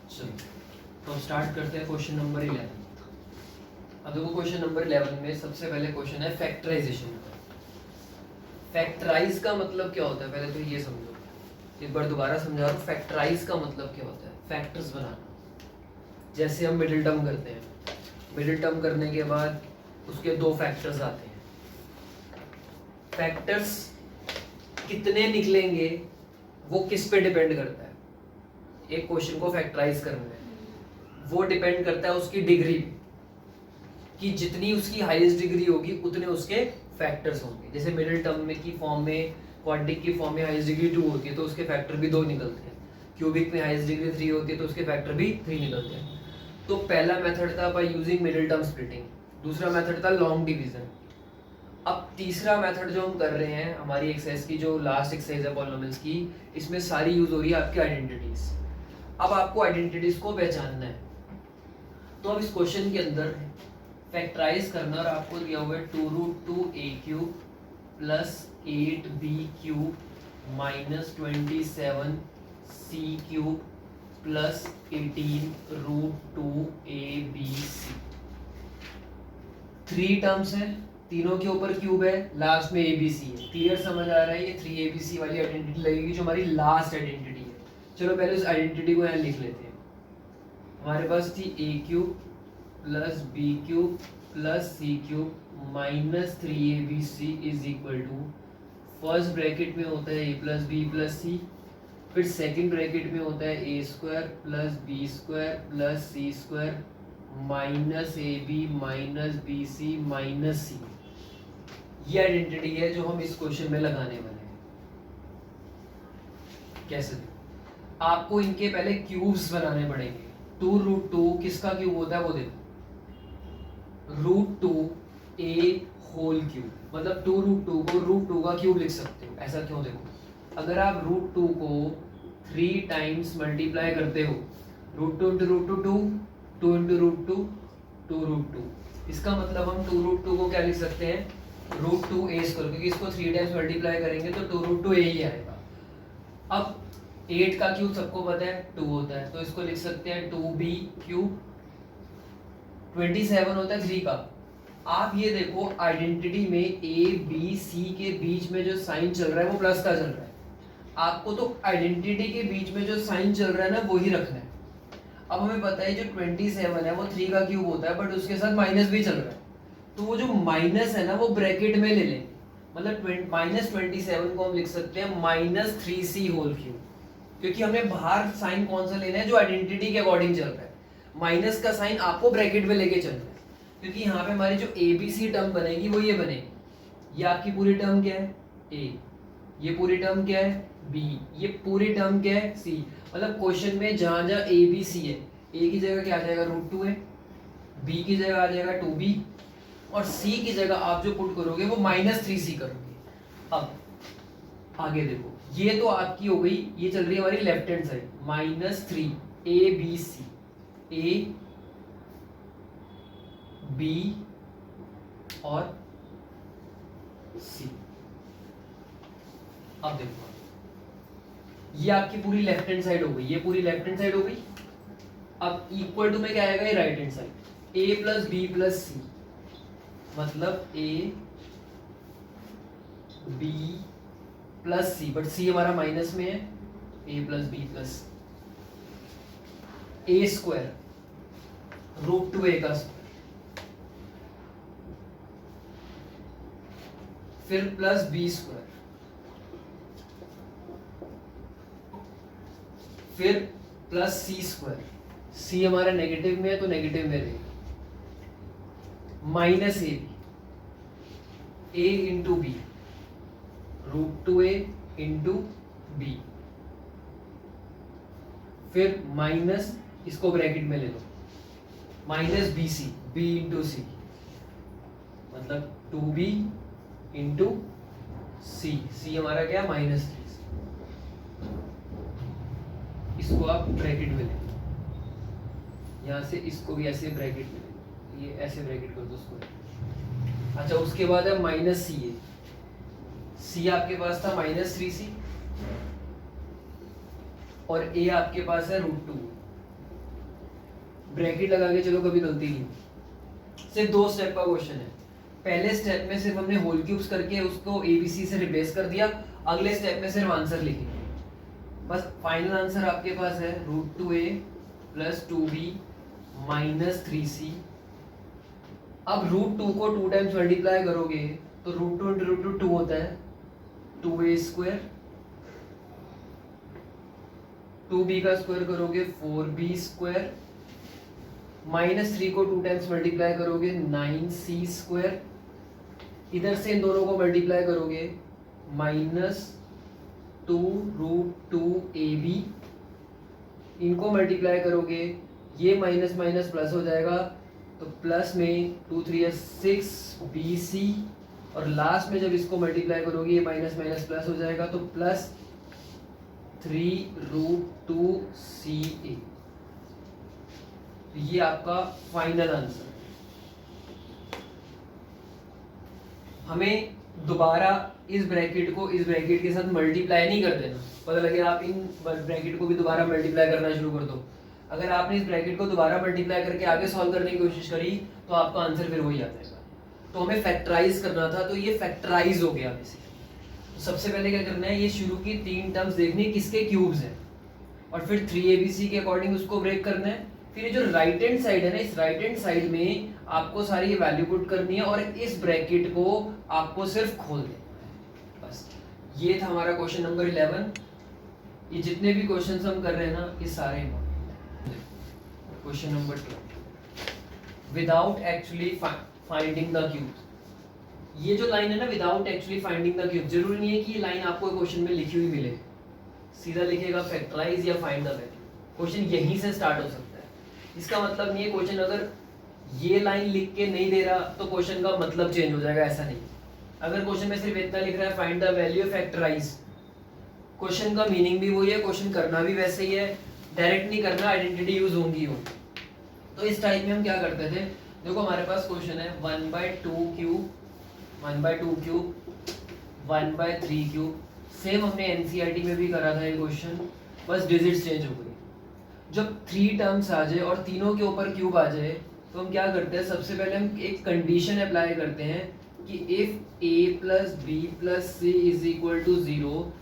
चलो तो अब स्टार्ट करते हैं क्वेश्चन नंबर 11। अब देखो क्वेश्चन नंबर 11 में सबसे पहले क्वेश्चन है फैक्टराइजेशन का। फैक्टराइज का मतलब क्या होता है पहले तो ये समझो, एक बार दोबारा समझा रहा हूँ। फैक्टराइज का मतलब क्या होता है? फैक्टर्स बनाना। जैसे हम मिडिल टर्म करते हैं, मिडिल टर्म करने के बाद उसके दो फैक्टर्स आते हैं। फैक्टर्स कितने निकलेंगे वो किस पे डिपेंड करता है? एक क्वेश्चन को फैक्टराइज करने में वो डिपेंड करता है उसकी डिग्री पे, कि जितनी उसकी हाईएस्ट डिग्री होगी उतने उसके फैक्टर्स होंगे। जैसे मिडिल टर्म में की फॉर्म में, क्वाड्रिक की फॉर्म में हाईएस्ट डिग्री 2 होती है तो उसके फैक्टर भी 2 निकलते हैं। क्यूबिक में हाईएस्ट डिग्री 3 होती है तो उसके फैक्टर भी 3 निकलते हैं। तो पहला मेथड था by using middle term splitting, दूसरा मेथड था लॉन्ग डिवीजन। अब तीसरा मेथड जो हम कर रहे हैं, हमारी एक्सरसाइज की जो लास्ट एक्सरसाइज है पॉलिनोमियल्स की, इसमें सारी यूज हो रही है आपकी आइडेंटिटीज। अब आपको आइडेंटिटीज को पहचानना है। तो अब इस क्वेश्चन के अंदर फैक्टराइज करना, और आपको दिया हुआ है 2√2a³ plus 8b³ minus 27c³ plus 18√2abc। 3 terms हैं, तीनों के ऊपर क्यूब है, लास्ट में एबीसी है। क्लियर समझ आ रहा है? ये 3abc वाली आइडेंटिटी लगेगी जो हमारी लास्ट आइडेंटिटी है। चलो पहले उस आइडेंटिटी को यहाँ लिख लेते हैं। हमारे पास थी a³ plus b³ plus c³ minus 3abc is equal to, first bracket में होता है a plus B plus C, फिर सेकंड ब्रैकेट में होता है a² plus b² plus c² minus ab minus bc minus c। ये आइडेंटिटी है जो हम इस क्वेश्चन में लगाने वाले हैं। कैसे? आपको इनके पहले क्यूब्स बनाने पड़ेंगे। 2√2 किसका क्यूब होता है वो देखो, √2a होल क्यूब, मतलब 2√2 को √2 का क्यूब लिख सकते हो। ऐसा क्यों? देखो, अगर आप √2 को 3 टाइम्स मल्टीप्लाई करते हो, √2 इंटू √2 2, 2 इंटू √2 2√2, इसका मतलब हम 2√2 को क्या लिख सकते हैं? √2a², क्योंकि इसको 3 टाइम्स मल्टीप्लाई करेंगे तो 2√2a ही आएगा। अब 8 का क्यूब सबको पता है 2 होता है, तो इसको लिख सकते हैं 2b³। 27 होता है 3 का। आप ये देखो आइडेंटिटी में ए बी सी के बीच में जो साइन चल रहा है वो प्लस का चल रहा है। आपको तो आइडेंटिटी के बीच में जो साइन चल रहा है ना वही रखना है। अब हमें पता है जो 27 है वो 3 का क्यूब होता है, बट उसके साथ माइनस भी चल रहा है, तो वो जो माइनस है ना वो ब्रैकेट में ले लेंगे। मतलब माइनस 27 को हम लिख सकते हैं माइनस 3c होल क्यूब, क्योंकि हमें बाहर साइन कौन सा लेना है जो आइडेंटिटी के अकॉर्डिंग चल रहा है। माइनस का साइन आपको ब्रैकेट में लेके चलना है, क्योंकि यहाँ पे हमारी जो ABC टर्म बनेगी वो ये बनेगी। ये आपकी पूरी टर्म क्या है? A, ये पूरी टर्म क्या है? B, ये पूरी टर्म क्या है? C। मतलब क्वेश्चन में जहाँ जहाँ ABC है, A की जगह क्या आ जाएगा? √2 है, B की जगह आ जाएगा 2b, और C की जगह आप जो पुट करोगे वो माइनस 3c करोगे। अब आगे देखो, ये तो आपकी हो गई, ये चल रही है हमारी left hand side, -3 A B और C। अब देखो, ये आपकी पूरी लेफ्ट हैंड साइड हो गई, ये पूरी लेफ्ट हैंड साइड हो गई। अब इक्वल टू में क्या आएगा? ये right hand side, A plus B plus C, मतलब A B plus C, but C हमारा माइनस में है, A plus B plus A², √2a का स्क्वायर, फिर प्लस b², फिर प्लस c², c हमारा नेगेटिव में है तो नेगेटिव में रहेगा, minus a into B, √2a into B, फिर माइनस, इसको ब्रैकेट में ले लो, minus bc, b into C, मतलब 2b इंटू सी, सी हमारा क्या? -3। इसको आप ब्रैकेट में ले लो, यहाँ से इसको भी ऐसे ब्रैकेट में ले लो, ये ऐसे ब्रैकेट कर दो उसको। अच्छा, उसके बाद है माइनस सी, है सी आपके पास था -3c, और a आपके पास है √2, ब्रैकेट लगा के चलो कभी गलती नहीं। सिर्फ 2 स्टेप का क्वेश्चन है। पहले स्टेप में सिर्फ हमने होल क्यूब्स करके उसको ABC से रिप्लेस कर दिया, अगले स्टेप में सिर्फ आंसर लिखे। बस फाइनल आंसर आपके पास है √2a + 2b - 3c। अब √2 को 2 टाइम्स मल्टीप्लाई करोगे तो √2 × √2 होता है 2a², 2b का स्क्वायर करोगे 4b², -3 को 2 टाइम्स मल्टीप्लाई करोगे 9c², इधर से इन दोनों को मल्टीप्लाई करोगे -2√2ab, इनको मल्टीप्लाई करोगे ये माइनस माइनस प्लस हो जाएगा तो प्लस में 2 3 6bc, और लास्ट में जब इसको मल्टीप्लाई करोगे ये माइनस माइनस प्लस हो जाएगा तो प्लस 3√2ca। तो ये आपका फाइनल आंसर। हमें दोबारा इस ब्रैकेट को इस ब्रैकेट के साथ मल्टीप्लाई नहीं कर देना। पता लगे आप इन ब्रैकेट को भी दोबारा मल्टीप्लाई करना शुरू कर दो। अगर आपने इस ब्रैकेट को दोबारा मल्टीप्लाई करके आगे सॉल्व करने की कोशिश करी तो आपका आंसर फिर वही आ जाएगा। तो हमें फैक्टराइज करना था, तो ये फैक्टराइज हो गया बेसिकली। तो सबसे पहले क्या करना है, ये शुरू की 3 टर्म्स देखनी किसके क्यूब्स हैं, और फिर 3abc के अकॉर्डिंग उसको ब्रेक करना है। फिर ये जो राइट हैंड साइड है ना, इस राइट हैंड साइड में आपको सारी ये वैल्यू पुट करनी है और इस ब्रैकेट को आपको सिर्फ खोल देना है। बस ये था हमारा क्वेश्चन नंबर 11। ये जितने भी क्वेश्चंस हम कर रहे हैं ना, ये सारे इंपॉर्टेंट हैं। Question number 12, without actually finding the cube. ये जो लाइन है ना, without actually finding the cube, जरूरी नहीं है कि ये लाइन आपको क्वेश्चन में लिखी हुई मिले। सीधा लिखेगा फैक्टराइज या फाइंड द वैल्यू, क्वेश्चन यहीं से स्टार्ट हो सकता है। इसका मतलब नहीं है क्वेश्चन अगर ये लाइन लिख के नहीं दे रहा तो क्वेश्चन का मतलब चेंज हो जाएगा, ऐसा नहीं। अगर क्वेश्चन में सिर्फ इतना लिख रहा है find the value factorise, question का मीनिंग भी वही है, क्वेश्चन करना भी वैसे ही है, डायरेक्ट नहीं करना, आइडेंटिटी यूज होंगी। तो इस टाइप में हम क्या करते थे, देखो हमारे पास क्वेश्चन है 1/2 क्यूब 1/2 क्यूब 1/3 क्यूब। सेम हमने एनसीईआरटी में भी करा था ये क्वेश्चन, बस डिजिट्स चेंज हो गई। जब 3 टर्म्स आ जाए और तीनों के ऊपर क्यूब आ जाए तो हम क्या करते हैं, सबसे पहले हम एक कंडीशन अप्लाई करते हैं कि इफ a + b + c = 0,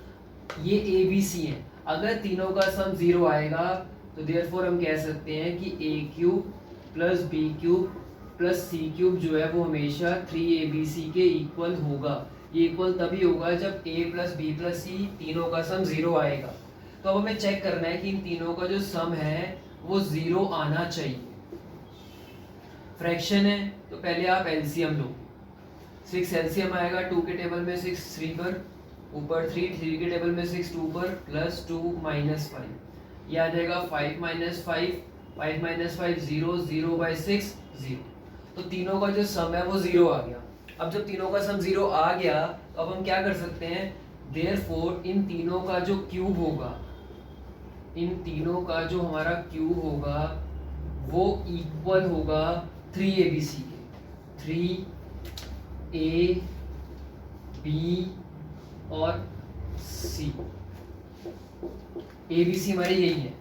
ये ABC है, अगर तीनों का सम 0 आएगा तो देयरफॉर हम कह सकते हैं कि a³ + b³ + c³ जो है वो हमेशा 3abc के इक्वल होगा। ये इक्वल तभी होगा जब a + b + c तीनों का सम 0 आएगा। तो अब हमें चेक करना है कि इन तीनों का जो सम है वो 0 आना चाहिए। फ्रैक्शन है तो पहले आप एलसीएम लो, 6 एलसीएम आएगा, 2 के टेबल में 6 3 पर, ऊपर 3 के टेबल में 6 2 पर, +2 - 5, ये आ जाएगा 5 - 5 5 - 5 0 0/6 0। तो तीनों का जो सम है वो 0 आ गया। अब जब तीनों का सम 0 आ गया तो अब हम क्या कर सकते हैं, देयरफॉर इन तीनों का जो क्यूब होगा, इन तीनों का जो हमारा क्यूब होगा वो इक्वल होगा 3abc के, 3a b और c। abc हमारी यही है।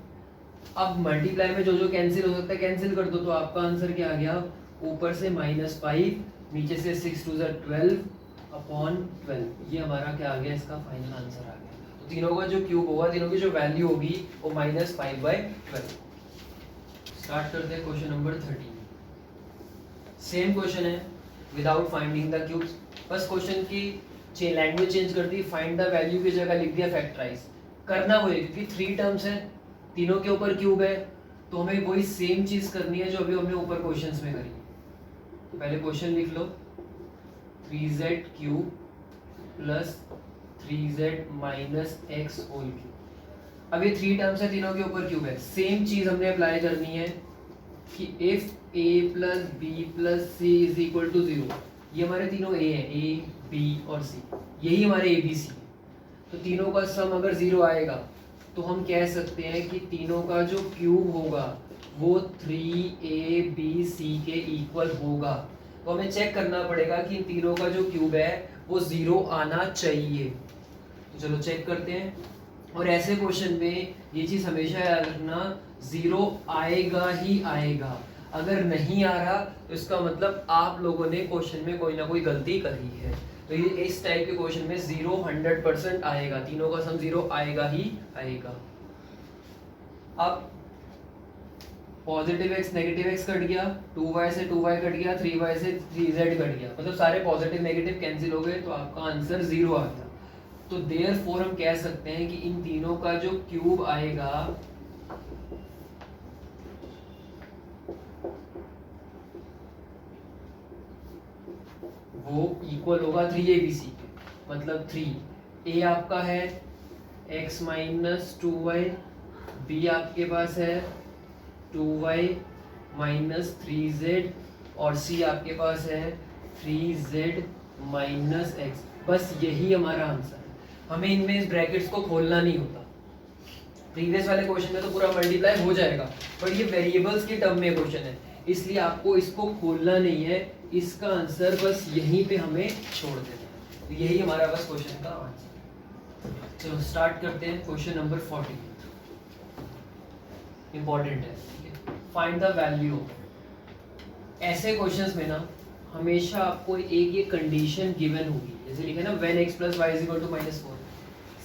अब मल्टीप्लाई में जो जो कैंसिल हो सकता है कैंसिल कर दो, तो आपका आंसर क्या आ गया, ऊपर से -5, नीचे से 6 2 12/12। ये हमारा क्या आ गया, इसका फाइनल आंसर आ गया। तो तीनों का जो क्यूब होगा, तीनों की जो वैल्यू होगी वो -5/12। स्टार्ट करते हैं क्वेश्चन नंबर 13। सेम क्वेश्चन है विदाउट फाइंडिंग द क्यूब्स, बस क्वेश्चन की लैंग्वेज चेंज कर दी, फाइंड द वैल्यू की जगह लिख दिया फैक्टराइज। करना वही, क्योंकि 3 टर्म्स है, तीनों के ऊपर क्यूब है, तो हमें वही सेम चीज करनी है जो अभी हमने ऊपर क्वेश्चंस में करी। तो पहले क्वेश्चन लिख लो, 3z³ + 3z - x²। अब ये 3 टर्म्स है, तीनों के ऊपर क्यूब है, सेम चीज हमने अप्लाई करनी है कि इफ a + b + c = 0, ये हमारे तीनों a है, a b और c, यही हमारे abc है। तो तीनों का सम अगर 0 आएगा तो हम कह सकते हैं कि तीनों का जो क्यूब होगा वो 3abc के इक्वल होगा। तो हमें चेक करना पड़ेगा कि इन तीनों का जो क्यूब है वो 0 आना चाहिए। तो चलो चेक करते हैं। और ऐसे क्वेश्चन में ये चीज़ हमेशा याद रखना, जीरो आएगा ही आएगा। अगर नहीं आ रहा तो इसका मतलब आप लोगों ने क्वेश्चन में कोई ना कोई गलती करी है। तो ये इस टाइप के क्वेश्चन में 100% आएगा, तीनों का सम 0 आएगा ही आएगा। अब positive x negative x cut गया, 2y से 2y कट गया, 3y से 3z कट गया, मतलब सारे पॉजिटिव नेगेटिव कैंसिल हो गए, तो आपका आंसर 0 आ गया। तो देयरफॉर हम कह सकते हैं कि इन तीनों का जो क्यूब आएगा वो इक्वल होगा 3abc के, मतलब 3 a आपका है x माइनस 2y, b आपके पास है 2y माइनस 3z और c आपके पास है 3z माइनस x। बस यही हमारा आंसर है। हमें इनमें इस ब्रैकेट्स को खोलना नहीं होता। प्रीवियस वाले क्वेश्चन में तो पूरा मल्टीप्लाई हो जाएगा, बट ये वेरिएबल्स के टर्म में क्वेश्चन है, इसलिए आपको इसको खोलना नहीं है। इसका आंसर बस यहीं पे हमें छोड़ देना है। तो यही हमारा बस क्वेश्चन का आंसर। चलो स्टार्ट करते हैं। क्वेश्चन नंबर 40 इंपॉर्टेंट है, ठीक है। Find the value. ऐसे क्वेश्चंस में ना हमेशा आपको एक कंडीशन गिवन होगी, जैसे लिखे ना व्हेन x + y = -4,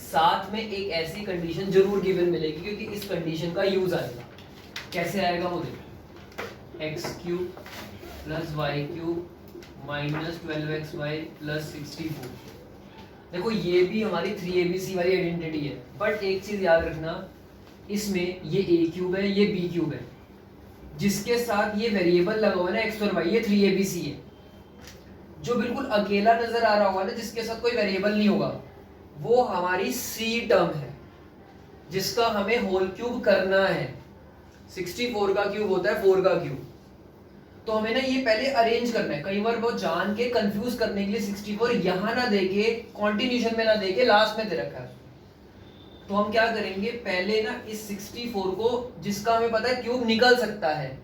साथ में एक ऐसी कंडीशन जरूर गिवन मिलेगी, क्योंकि इस कंडीशन का यूज आएगा। कैसे आएगा वो देखो, x³ + y³ - 12xy + 64। देखो ये भी हमारी 3abc वाली आइडेंटिटी है, बट एक चीज याद रखना, इसमें ये a³ है, ये b³ है, जिसके साथ ये वेरिएबल लगा हुआ है ना x और y, ये 3abc है। जो बिल्कुल अकेला नजर आ रहा होगा ना, जिसके साथ कोई वेरिएबल नहीं होगा, वो हमारी सी टर्म है, जिसका हमें होल क्यूब करना है। 64 का क्यूब होता है 4 का क्यूब, तो हमें ना ये पहले अरेंज करना है। कई बार वो जान के कंफ्यूज करने के लिए 64 यहां ना देके, कॉन्टिन्यूशन में ना देके, लास्ट में दे रखा है। तो हम क्या करेंगे, पहले ना इस 64 को, जिसका हमें पता है क्यूब निकल सकता है,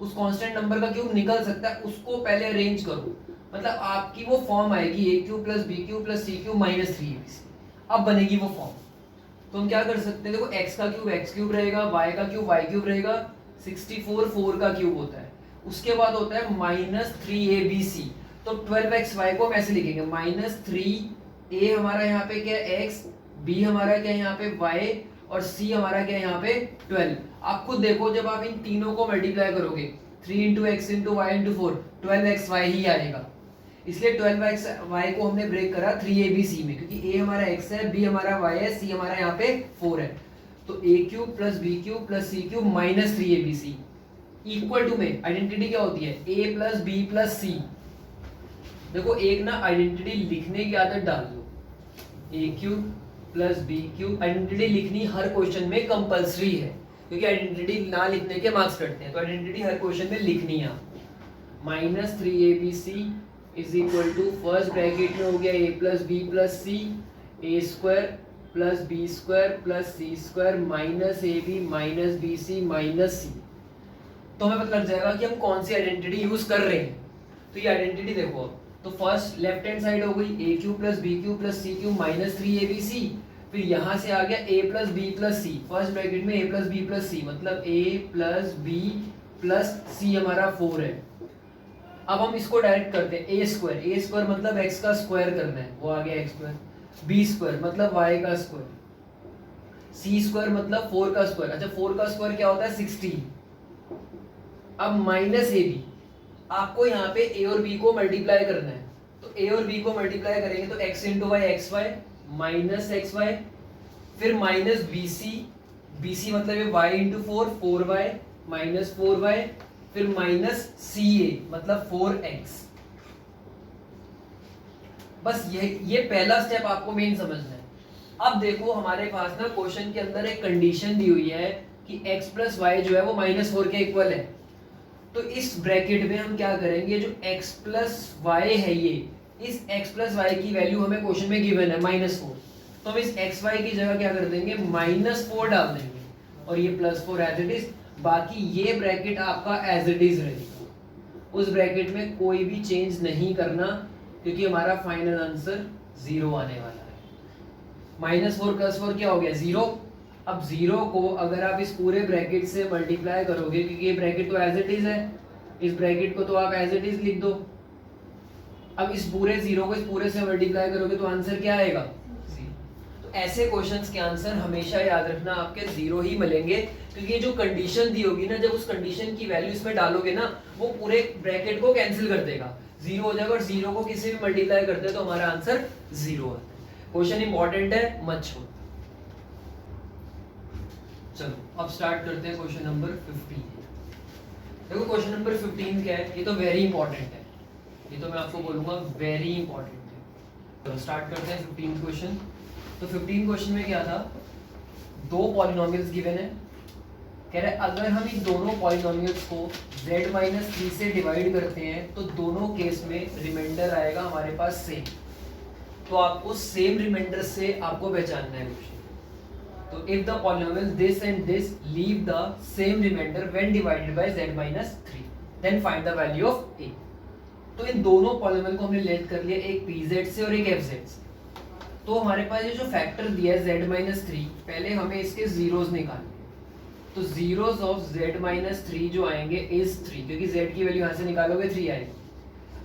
उस कांस्टेंट नंबर का क्यूब निकल सकता है, उसको पहले अरेंज करो। मतलब आपकी वो फॉर्म आएगी a³ + b³ + c³ - 3abc। अब बनेगी वो फॉर्म। तो हम क्या कर सकते हैं, देखो x का क्यूब x³ रहेगा, y का क्यूब y³ रहेगा, 64 4 का क्यूब होता है, उसके बाद होता है -3abc। तो 12xy को हम ऐसे लिखेंगे, -3a हमारा यहाँ पे क्या है x, b हमारा क्या है यहाँ पे y, और c हमारा क्या है यहाँ पे 12। आप खुद देखो, जब आप इन तीनों को मल्टीप्लाई करोगे, 3 × x × y × 4, 12xy ही आएगा। इसलिए 12xy को हमने ब्रेक करा 3abc में, क्योंकि a हमारा x है, b हमारा y है, c हमारा यहाँ पे 4 है। तो a³ + b³ + c³ - 3abc equal to में आइडेंटिटी क्या होती है, a + b + c। देखो एक ना आइडेंटिटी लिखने की आदत डाल दो, a³ + b³ आइडेंटिटी लिखनी हर क्वेश्चन में कंपलसरी है, क्योंकि आइडेंटिटी ना लिखने के मार्क्स कटते हैं। तो आइडेंटिटी हर क्वेश्चन में लिखनी है। -3abc = फर्स्ट ब्रैकेट में हो गया a + b + c, a² + b² + c² -ab - bc - c। तो हमें पता लग जाएगा कि हम कौन सी आइडेंटिटी यूज कर रहे हैं। तो ये आइडेंटिटी देखो, तो फर्स्ट लेफ्ट हैंड साइड हो गई a³ + b³ + c³ - 3abc, फिर यहां से आ गया a + b + c, first bracket में a + b + c, मतलब a + b + c हमारा 4 है। अब हम इसको डायरेक्ट करते हैं, a² मतलब x का स्क्वायर करना है, वो आ गया x², b² मतलब y का स्क्वायर, c² मतलब 4 का स्क्वायर। अच्छा 4 का स्क्वायर क्या होता है 16। अब -ab, आपको यहाँ पे a और b को मल्टीप्लाई करना है, तो a और b को मल्टीप्लाई करेंगे तो x × y xy -xy, फिर -bc, bc मतलब ये y × 4 4y -4y, फिर -ca मतलब 4x। बस ये पहला स्टेप आपको मेन समझना है। अब देखो हमारे पास ना क्वेश्चन के अंदर एक कंडीशन दी हुई है कि x + y जो है वो -4 के इक्वल है। तो इस ब्रैकेट में हम क्या करेंगे, जो x + y है, ये इस x + y की वैल्यू हमें क्वेश्चन में गिवन है -4, तो हम इस xy की जगह क्या कर देंगे -4 डाल देंगे, और ये +4 एज इट इज। बाकी ये ब्रैकेट आपका एज इट इज रहेगा, उस ब्रैकेट में कोई भी चेंज नहीं करना, क्योंकि हमारा फाइनल आंसर 0 आने वाला है। -4 + 4 क्या हो गया 0। अब 0 को अगर आप इस पूरे ब्रैकेट से मल्टीप्लाई करोगे, क्योंकि ये ब्रैकेट तो एज इट इज है, इस ब्रैकेट को तो आप एज इट इज लिख दो। अब इस पूरे 0 को इस पूरे से मल्टीप्लाई करोगे तो आंसर क्या आएगा 0। तो ऐसे क्वेश्चंस के आंसर हमेशा याद रखना आपके 0 ही मिलेंगे, क्योंकि जो कंडीशन दी होगी ना, जब उस कंडीशन की वैल्यू इसमें डालोगे ना, वो पूरे ब्रैकेट को कैंसिल कर देगा, 0 हो जाएगा। और 0 को किसी भी मल्टीप्लाई करते हैं तो हमारा आंसर 0 आता है। क्वेश्चन इंपॉर्टेंट है, मत छोड़ो। चलो अब स्टार्ट करते हैं क्वेश्चन नंबर 15। देखो क्वेश्चन नंबर 15 क्या है, ये तो वेरी इंपॉर्टेंट है, ये तो मैं आपको बोलूंगा वेरी इंपॉर्टेंट है। तो स्टार्ट करते हैं 15 क्वेश्चन। तो 15 क्वेश्चन में क्या था, दो पॉलिनोमियल्स गिवन है, कह रहे अगर हम इन दोनों पॉलिनोमियल्स को z-3 से डिवाइड करते हैं तो दोनों केस में रिमाइंडर आएगा हमारे पास सेम। तो आपको सेम रिमाइंडर से आपको पहचानना है क्वेश्चन। तो if the polynomial this and this leave the same remainder when divided by z-3 then find the value of a। तो इन दोनों पॉलिनोमियल को हमने लेट कर लिया, एक pz से और एक fz से। तो हमारे पास ये जो फैक्टर दिया है z-3, पहले हमें इसके जीरोस निकालने। तो जीरोस ऑफ z-3 जो आएंगे इज 3, क्योंकि z की वैल्यू यहाँ से निकालोगे 3 आएगी।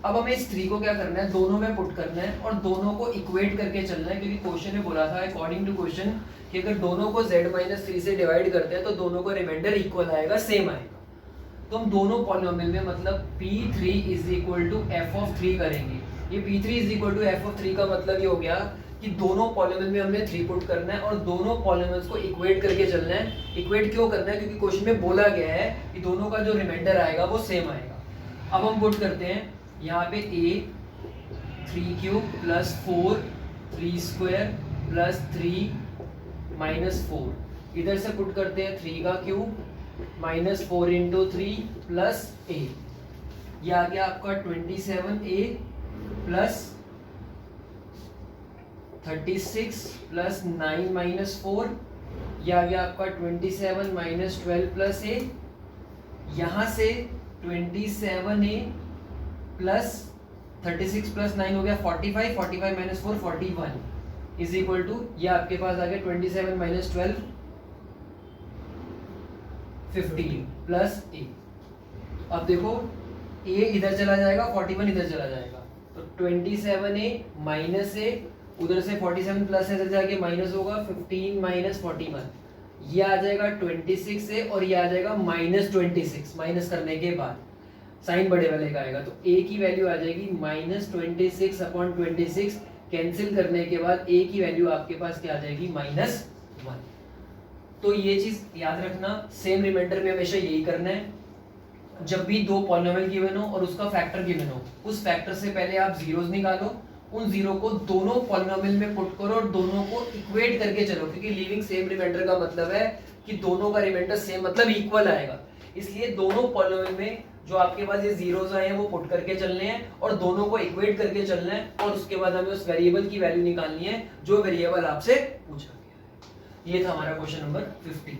अब हमें इस 3 को क्या करना है, दोनों में पुट करना है और दोनों को इक्वेट करके चलना है, क्योंकि क्वेश्चन में बोला था अकॉर्डिंग टू क्वेश्चन कि अगर दोनों को z-3 से डिवाइड करते हैं तो दोनों को रिमाइंडर इक्वल आएगा, सेम आएगा। तो हम दोनों पॉलिनोमियल में मतलब p3 = f(3) करेंगे। ये p3 = f(3) का मतलब ये हो गया कि दोनों पॉलिनोमियल में हमने 3 पुट करना है और दोनों पॉलिनोमियल्स को इक्वेट करके चलना है। इक्वेट क्यों करना है, क्योंकि क्वेश्चन में बोला गया है कि दोनों का जो रिमाइंडर आएगा वो सेम आएगा। अब हम पुट करते हैं यहाँ पे a 3³ + 4 3² + 3 - 4, इधर से पुट करते हैं 3 का क्यूब -4 × 3 + a, ये आ गया आपका 27a + 36 + 9 - 4, यह आ गया आपका 27 - 12 + a। यहाँ से 27a + 36 + 9 हो गया 45, 45 - 4 41 = ये आपके पास आ गया 27 - 12 15 + a। अब देखो a इधर चला जाएगा, 41 इधर चला जाएगा, तो 27a - a, उधर से 47 प्लस है, जाके माइनस होगा 15 - 41, ये आ जाएगा 26a और ये आ जाएगा -26। माइनस करने के बाद साइन बड़े वाले का आएगा, तो a की वैल्यू आ जाएगी -26/26। कैंसिल करने के बाद a की वैल्यू आपके पास क्या आ जाएगी -1। तो ये चीज याद रखना, सेम रिमाइंडर में हमेशा यही करना है। जब भी दो पॉलिनोमियल गिवन हो और उसका फैक्टर गिवन हो, उस फैक्टर से पहले आप जीरोस निकालो, उन जीरो को दोनों पॉलिनोमियल में पुट करो और दोनों को इक्वेट करके चलो, क्योंकि लीविंग सेम रिमाइंडर का मतलब है कि दोनों का रिमाइंडर सेम मतलब इक्वल आएगा। इसलिए दोनों पॉलिनोमियल में जो आपके पास ये जीरोस आए हैं वो पुट करके चलने हैं और दोनों को इक्वेट करके चलना है, और उसके बाद हमें उस वेरिएबल की वैल्यू निकालनी है जो वेरिएबल आपसे पूछा गया है। ये था हमारा क्वेश्चन नंबर 15।